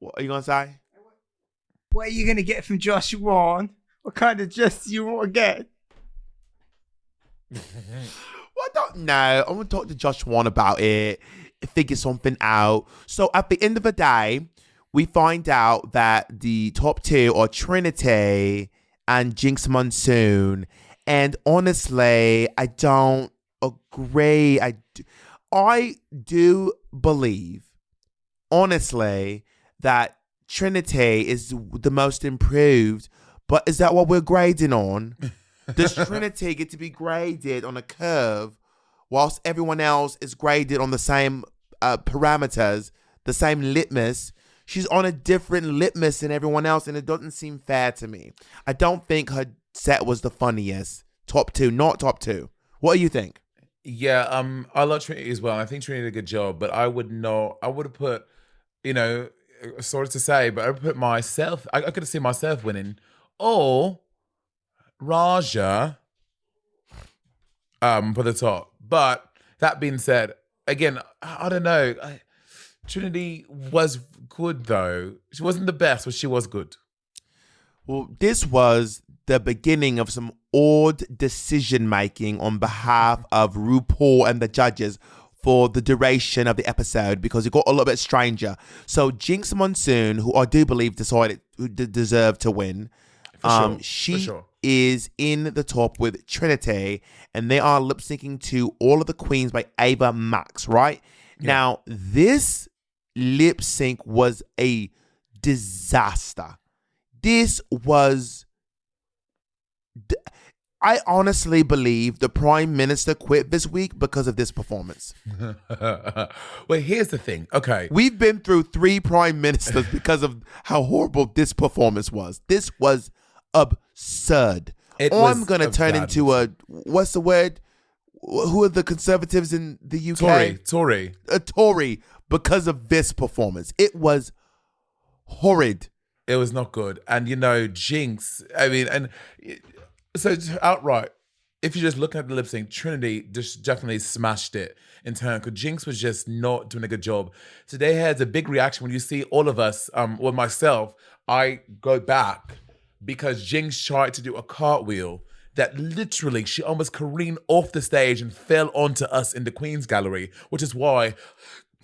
What are you going to say? What are you going to get from Josh Wan? What kind of dress do you want to get? Well, I don't know. I want to talk to Josh Wan about it, figure something out. So at the end of the day, we find out that the top two are Trinity and Jinx Monsoon. And honestly, I don't agree. I do believe, honestly, that Trinity is the most improved. But is that what we're grading on? Does Trinity get to be graded on a curve whilst everyone else is graded on the same parameters, the same litmus? She's on a different litmus than everyone else, and it doesn't seem fair to me. I don't think her set was the funniest. Top two, not top two. What do you think? Yeah, I love Trinity as well. I think Trinity did a good job, but I would have put, sorry to say, but I would put myself, I could have seen myself winning. Or Raja for the top. But that being said, again, I don't know. Trinity was good though. She wasn't the best, but she was good. Well, this was the beginning of some odd decision making on behalf of RuPaul and the judges for the duration of the episode, because it got a little bit stranger. So Jinx Monsoon, who I do believe deserved to win, she is in the top with Trinity, and they are lip syncing to All of the Queens by Ava Max, right? Yeah. Now, this lip sync was a disaster. This was... I honestly believe the Prime Minister quit this week because of this performance. Well, here's the thing. Okay. We've been through 3 Prime Ministers because of how horrible this performance was. This was absurd. I'm going to turn into a, what's the word? Who are the Conservatives in the UK? Tory. A Tory, because of this performance. It was horrid. It was not good. And, Jinx, so outright, if you just look at the lip sync, Trinity just definitely smashed it in turn, because Jinx was just not doing a good job. Today has a big reaction when you see all of us, or myself, I go back because Jinx tried to do a cartwheel that literally she almost careened off the stage and fell onto us in the Queen's Gallery, which is why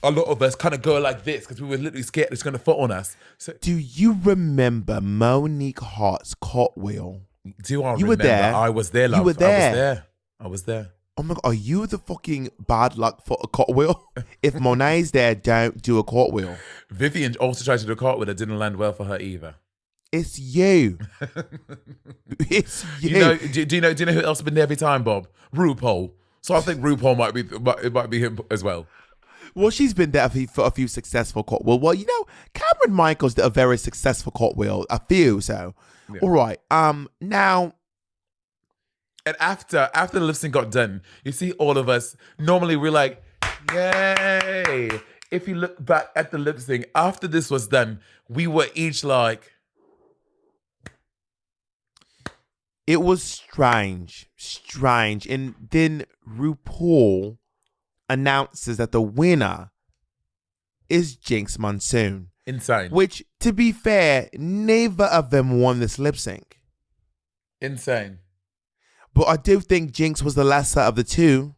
a lot of us kind of go like this, because we were literally scared it's going to fall on us. So, do you remember Monique Hart's cartwheel? Do I you remember? Were there. I was there, love. You were there. I was there. Oh my God, are you the fucking bad luck for a cartwheel? If Monet's there, don't do a cartwheel. Vivian also tried to do a cartwheel that didn't land well for her either. It's you. It's you. Do you know who else has been there every time, Bob? RuPaul. So I think RuPaul might be him as well. Well, she's been there for a few successful cartwheels. Well, Cameron Michaels did a very successful cartwheel. A few, so. Yeah. All right. Now. And after the lip sync got done, you see all of us, normally we're like, yay. If you look back at the lip sync, after this was done, we were each like. It was strange. And then RuPaul announces that the winner is Jinx Monsoon. Insane. Which, to be fair, neither of them won this lip sync. Insane. But I do think Jinx was the lesser of the two.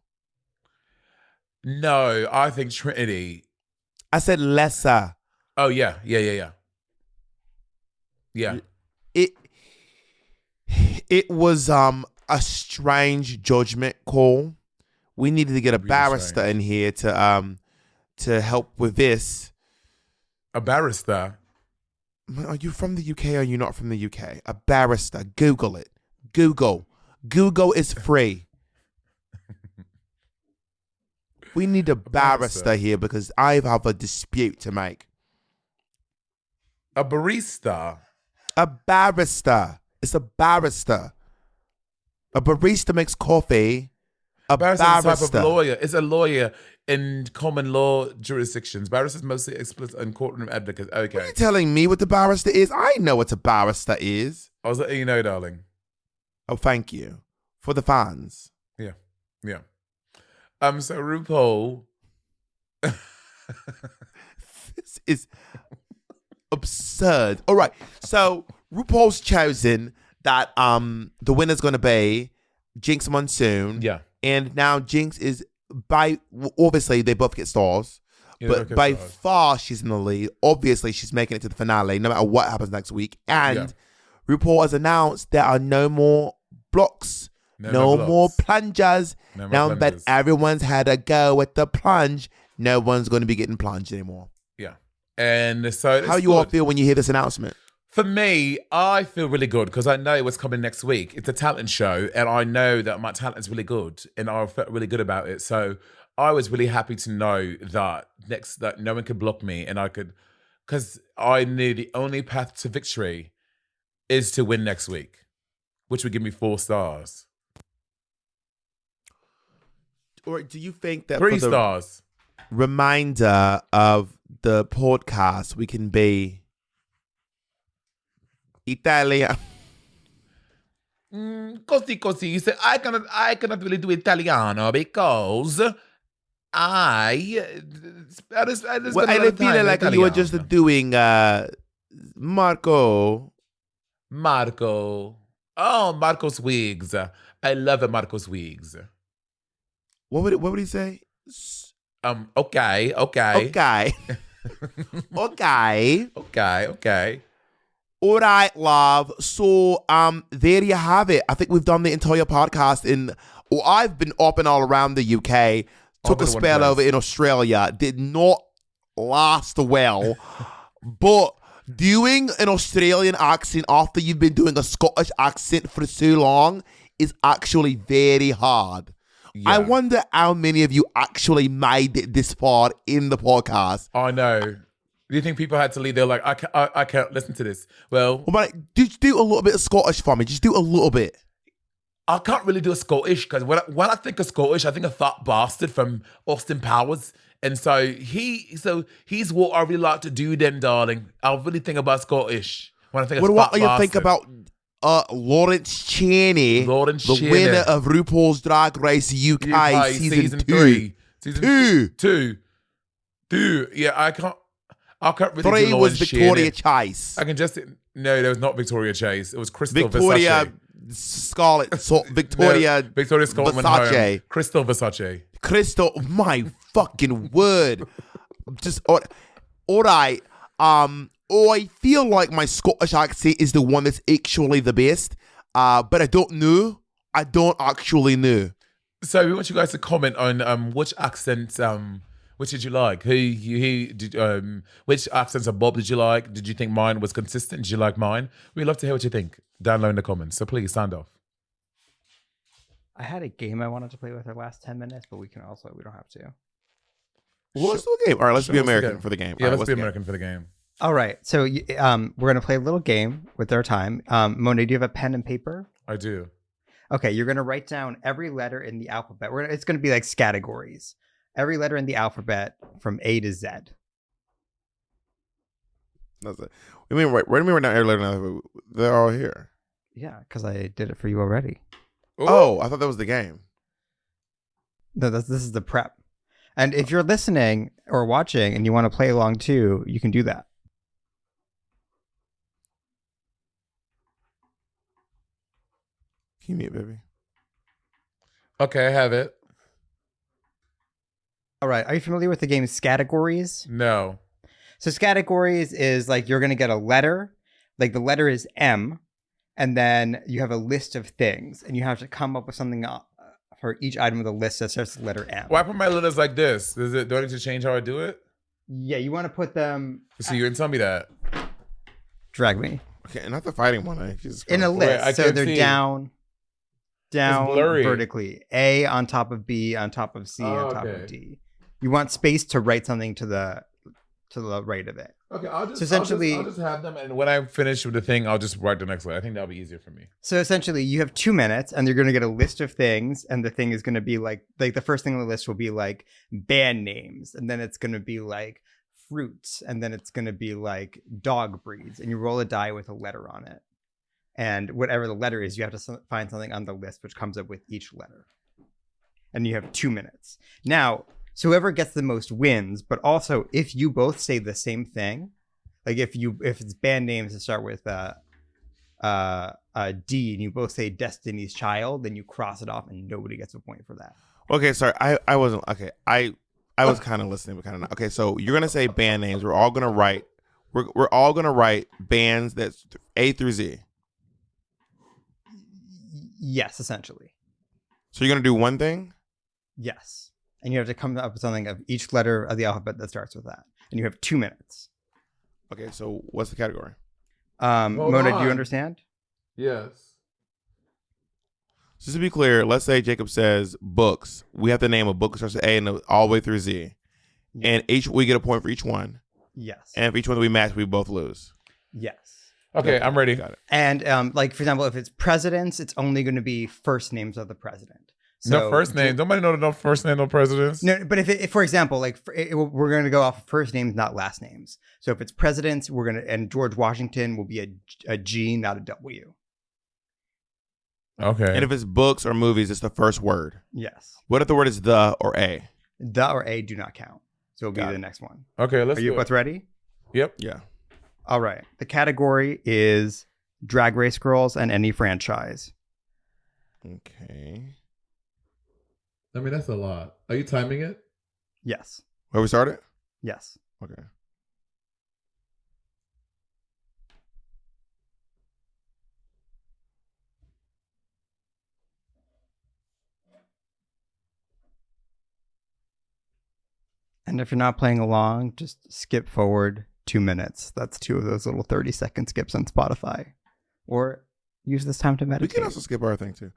No, I think Trinity. I said lesser. Oh, yeah. Yeah. It was a strange judgment call. We needed to get a barrister in here to help with this. A barrister? Are you from the UK or are you not from the UK? A barrister. Google it. Google is free. We need a barrister here because I have a dispute to make. A barista? A barrister. It's a barrister. A barista makes coffee. A barrister. Is a type of lawyer. It's a lawyer in common law jurisdictions. Barristers mostly explicit in courtroom advocates. Okay. What are you telling me what the barrister is? I know what a barrister is. I was letting you know, darling. Oh, thank you. For the fans. Yeah. So RuPaul. This is absurd. All right. So RuPaul's chosen that the winner's going to be Jinx Monsoon. Yeah. And now Jinx is obviously they both get stars. Yeah, but by far she's in the lead. Obviously she's making it to the finale no matter what happens next week. And RuPaul has announced there are no more blocks. No more plungers. Now that everyone's had a go with the plunge, no one's going to be getting plunged anymore. Yeah. And so how you all feel when you hear this announcement? For me, I feel really good because I know what's coming next week. It's a talent show, and I know that my talent is really good, and I felt really good about it. So I was really happy to know that that no one could block me, and I could, because I knew the only path to victory is to win next week, which would give me 4 stars. Or do you think that 3 stars? Reminder of the podcast, we can be Italian. Così. You say I cannot really do Italiano because I feel like you were just doing Marco. Oh, Marco's wigs. I love Marco's wigs. What would he say? Okay. Okay. All right, love. So, there you have it. I think we've done the entire podcast I've been up and all around the UK. Took a spell over in Australia. Did not last well. But doing an Australian accent after you've been doing a Scottish accent for so long is actually very hard. Yeah. I wonder how many of you actually made it this far in the podcast. I know. Do you think people had to leave? They're like, I can't listen to this. Well, just do a little bit of Scottish for me. Just do a little bit. I can't really do a Scottish because when I think of Scottish, I think of Fat Bastard from Austin Powers. And so he's what I really like to do then, darling. I really think about Scottish when I think of Fat Bastard. What do you think about Lawrence Chaney, the winner of RuPaul's Drag Race UK season 2? Season 2. Yeah, I can't really 3 do was Victoria Chase. I can just... No, there was not Victoria Chase. It was Crystal Victoria Versace. Scarlett. Victoria Scott went Versace. Home. Crystal Versace. Crystal, my fucking word. Just, all right. I feel like my Scottish accent is the one that's actually the best. But I don't know. I don't actually know. So we want you guys to comment on which accent... which did you like? Which accents of Bob did you like? Did you think mine was consistent? Did you like mine? We'd love to hear what you think down low in the comments. So please sound off. I had a game I wanted to play with our last 10 minutes, but we don't have to. Well, let's do a game. All right, let's be American for the game. Yeah, let's be American for the game. All right. So we're going to play a little game with our time. Monét, do you have a pen and paper? I do. Okay, you're going to write down every letter in the alphabet. It's going to be like categories. Every letter in the alphabet from A to Z. That's it. What do you mean right now? Every letter in the alphabet, they're all here. Yeah, because I did it for you already. Oh, I thought that was the game. No, this is the prep. And if you're listening or watching and you want to play along too, you can do that. Give me it, baby. Okay, I have it. All right. Are you familiar with the game Categories? No. So Categories is like you're going to get a letter. Like the letter is M. And then you have a list of things. And you have to come up with something for each item of the list that starts with the letter M. Why put my letters like this? Do I need to change how I do it? Yeah, you want to put them... So you didn't tell me that. Drag me. Okay, not the fighting one. Jesus In a Christ. list. I So can't they're see. down blurry. vertically. A on top of B, on top of C, on top okay. of D. You want space to write something to the right of it. Okay, I'll just essentially- I'll just have them, and when I finish with the thing, I'll just write the next one. I think that'll be easier for me. So essentially, you have 2 minutes, and you're going to get a list of things, and the thing is going to be like the first thing on the list will be like band names, and then it's going to be like fruits, and then it's going to be like dog breeds, and you roll a die with a letter on it, and whatever the letter is, you have to find something on the list which comes up with each letter, and you have 2 minutes. Now, so whoever gets the most wins, but also if you both say the same thing, like if it's band names that start with D and you both say Destiny's Child, then you cross it off and nobody gets a point for that. Okay, sorry. I wasn't okay. I was kind of listening, but kind of not. Okay, so you're gonna say band names. We're all gonna write. We're all gonna write bands that's A through Z. Yes, essentially. So you're gonna do one thing. Yes. And you have to come up with something of each letter of the alphabet that starts with that. And you have 2 minutes. Okay, so what's the category? Mona, do you on. understand? Yes. Just to be clear, let's say Jacob says books. We have to name a book that starts with A and all the way through Z. And we get a point for each one. Yes. And for each one that we match, we both lose. Yes. Okay, I'm ready. Got it. And like, for example, if it's presidents, it's only going to be first names of the president. So, No first name. Nobody know no first name, no presidents. No, but if for example, like we're going to go off of first names, not last names. So if it's presidents, and George Washington will be a G, not a W. Okay. And if it's books or movies, it's the first word. Yes. What if the word is the or a? The or a do not count. So it'll be Got the it. next one. Okay, let's Are you do both it. ready? Yep. Yeah. All right. The category is Drag Race Girls and any franchise. Okay. I mean, that's a lot. Are you timing it? Yes. Where we started? Yes. Okay. And if you're not playing along, just skip forward 2 minutes. That's 2 of those little 30-second skips on Spotify. Or use this time to We meditate. can also skip our thing too.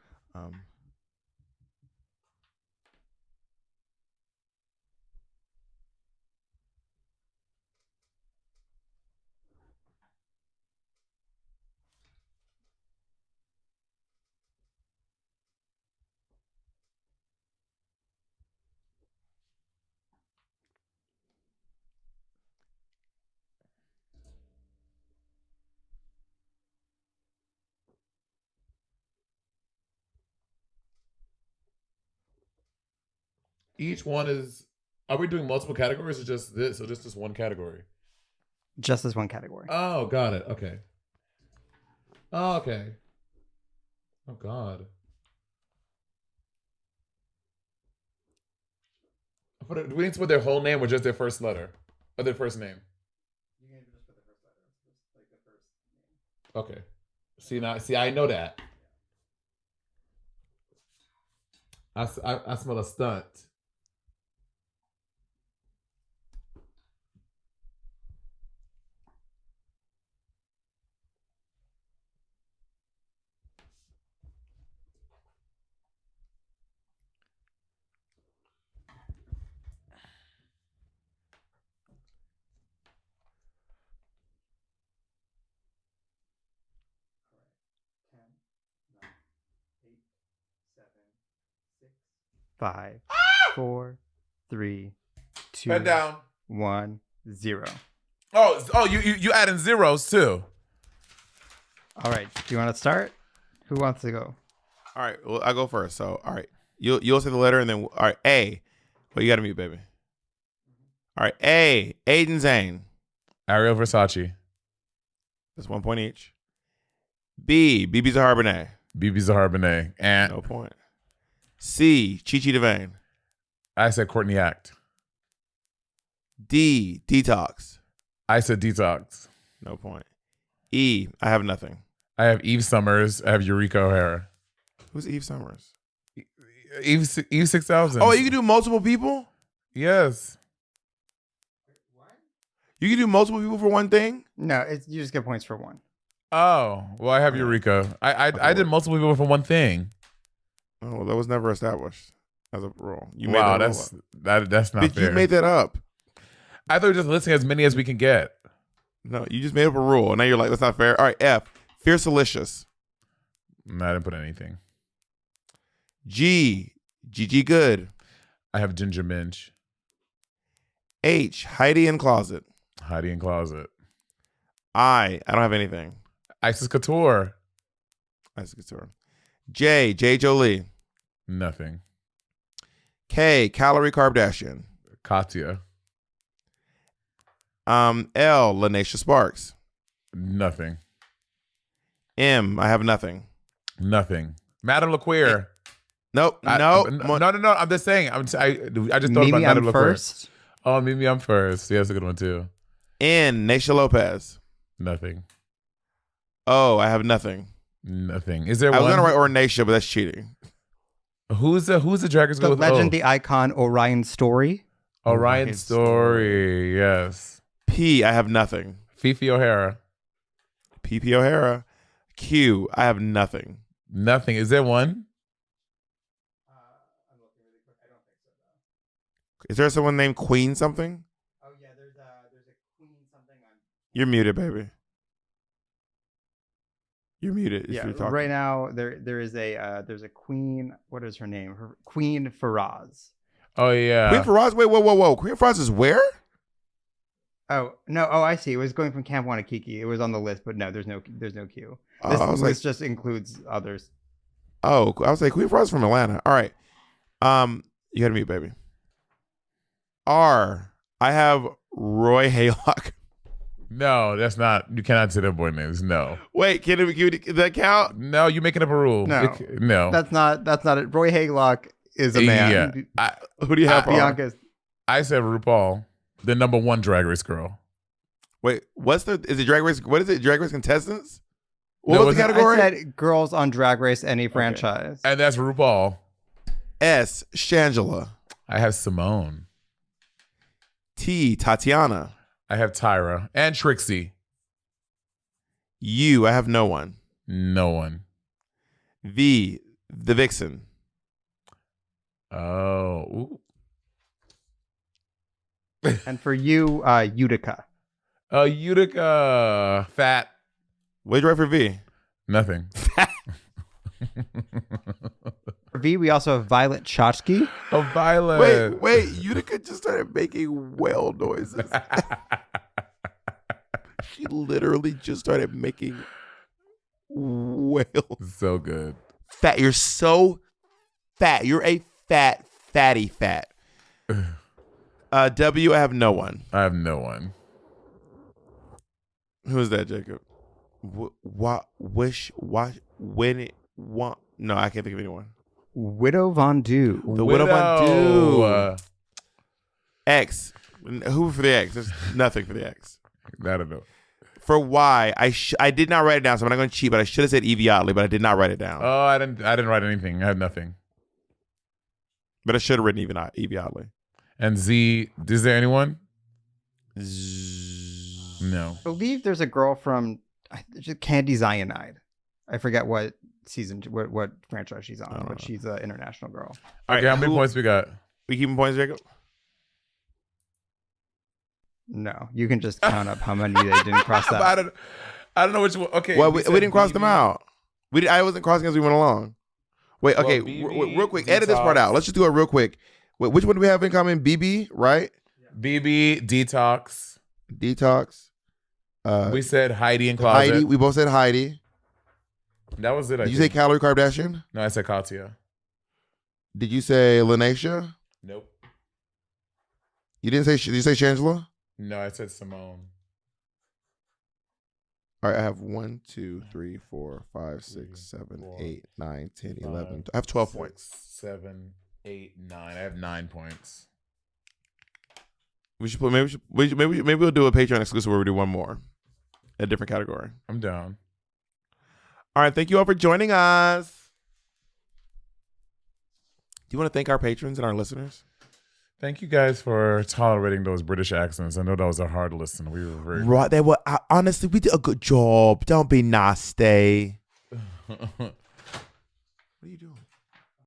Each one is. Are we doing multiple categories or just this? Or just this one category? Just this one category. Oh, got it. Okay. Oh, okay. Oh, God. Do we need to put their whole name or just their first letter? Or their first name? Okay. See, I know that. I smell a stunt. Five, 4, 3, 2, Head down. 1, 0. Oh, you adding zeros too. All right. Do you want to start? Who wants to go? All right, well, I go first. So, all right, you'll say the letter, and then all right, A. Well, you got to mute, baby. All right, A. Aiden Zane. Ariel Versace. That's 1 point each. B. BB Zahar Benet. BB Zahar Benet. And No point. C. Chi Chi DeVane. I said Courtney Act. D. Detox. I said Detox. No point. E. I have nothing. I have Eve Summers. I have Eureka O'Hara. Who's Eve Summers? Eve 6000. Oh, you can do multiple people? Yes. You can do multiple people for one thing? No, you just get points for one. Oh, well, I have Eureka. I did multiple people for one thing. Oh, well, that was never established as a rule. You Wow, made that's not Bitch, fair. you made that up. I thought we were just listing as many as we can get. No, you just made up a rule. And now you're like, that's not fair. All right, F. Fiercelicious. No, I didn't put anything. G. Gigi Good. I have Ginger Minch. H. Heidi in Closet. Heidi in Closet. I don't have anything. Isis Couture. That's a good story. J. J. Jolie. Nothing. K. Calorie Kardashian. Katya. L. Lanesha Sparks. Nothing. M. I have nothing. Nothing. Madame LaQueer. Nope. No. I'm just saying. I just thought Maybe about Madame I'm LaQueer. first. Oh, maybe I'm first. Yeah, that's a good one too. N. Naisha Lopez. Nothing. O. I have nothing. Nothing. Is there I one? was gonna write Ornacia, but that's cheating. Who's the drag race The girl with legend, O? the icon, Orion Story. Orion Story. Yes. P. I have nothing. Fifi O'Hara. P. O'Hara. Q. I have nothing. Nothing. Is there one? Is there someone named Queen something? Oh yeah, there's a queen something on. You're muted, baby. You're muted. if Yeah, you're talking. right now there's a queen. What is her name? Queen Faraz. Oh yeah. Queen Faraz. Wait, whoa. Queen Faraz is where? Oh no! Oh, I see. It was going from Camp Wanakiki. It was on the list, but no, there's no Q. Oh, This I was list just includes others. Oh, I was like, Queen Faraz is from Atlanta. All right. You gotta mute, baby. R. I have Roy Haylock. No, that's not. You cannot say their boy names. No. Wait, can that count? No, you're making up a rule. No. No. That's not it. Roy Haylock is a man. Yeah. Who do you have? Bianca's. I said RuPaul, the number one drag race girl. Wait, is it Drag Race? What is it? Drag Race contestants? What No, was the was it- category? I said girls on Drag Race, any franchise. And that's RuPaul. S. Shangela. I have Simone. T. Tatiana. I have Tyra. And Trixie. U. I have no one. No one. V. The Vixen. Oh. Ooh. And for you, Utica. Utica. Fat. What'd you write for V? Nothing. For V, we also have Violet Chachki. Oh, Violet. Wait. Utica just started making whale noises. She literally just started making whales. So good. Fat. You're so fat. You're a fatty fat. W. I have no one. I have no one. Who is that, Jacob? When it want? No, I can't think of anyone. Widow Von Du. The Widow Von Du. Uh, X. Who for the X? There's nothing for the X. I don't know. For Y, I did not write it down, so I'm not going to cheat, but I should have said Evie Oddly, but I did not write it down. Oh, I didn't write anything. I had nothing. But I should have written Evie Oddly. And Z, is there anyone? No. I believe there's a girl from Candy Cyanide. I forget what season, what franchise she's on, but she's an international girl. All Okay, right, how many points we got? We keeping points, Jacob? No, you can just count up how many they didn't cross I out. don't know which one. Okay. Well, we said didn't cross them BB. out. I wasn't crossing as we went along. Wait, okay, BB, real quick. Edit this part out. Let's just do it real quick. Wait, which one do we have in common? BB, right? BB, Detox. Detox. We said Heidi in Closet. Heidi. We both said Heidi. That was it. Did you say Calorie Kardashian? No, I said Katya. Did you say Lanesha? Nope. You didn't say. Did you say Shangela? No, I said Simone. All right, I have 1, 2, 3, 4, 5, 6, 7, 8, 9, 10, 11. I have 12 points. 7, 8, 9. I have 9 points. We should put maybe we'll do a Patreon exclusive where we do one more, a different category. I'm down. All right, thank you all for joining us. Do you want to thank our patrons and our listeners? Thank you guys for tolerating those British accents. I know that was a hard listen. We were very Right, they were. Honestly, we did a good job. Don't be nasty. What What are you doing?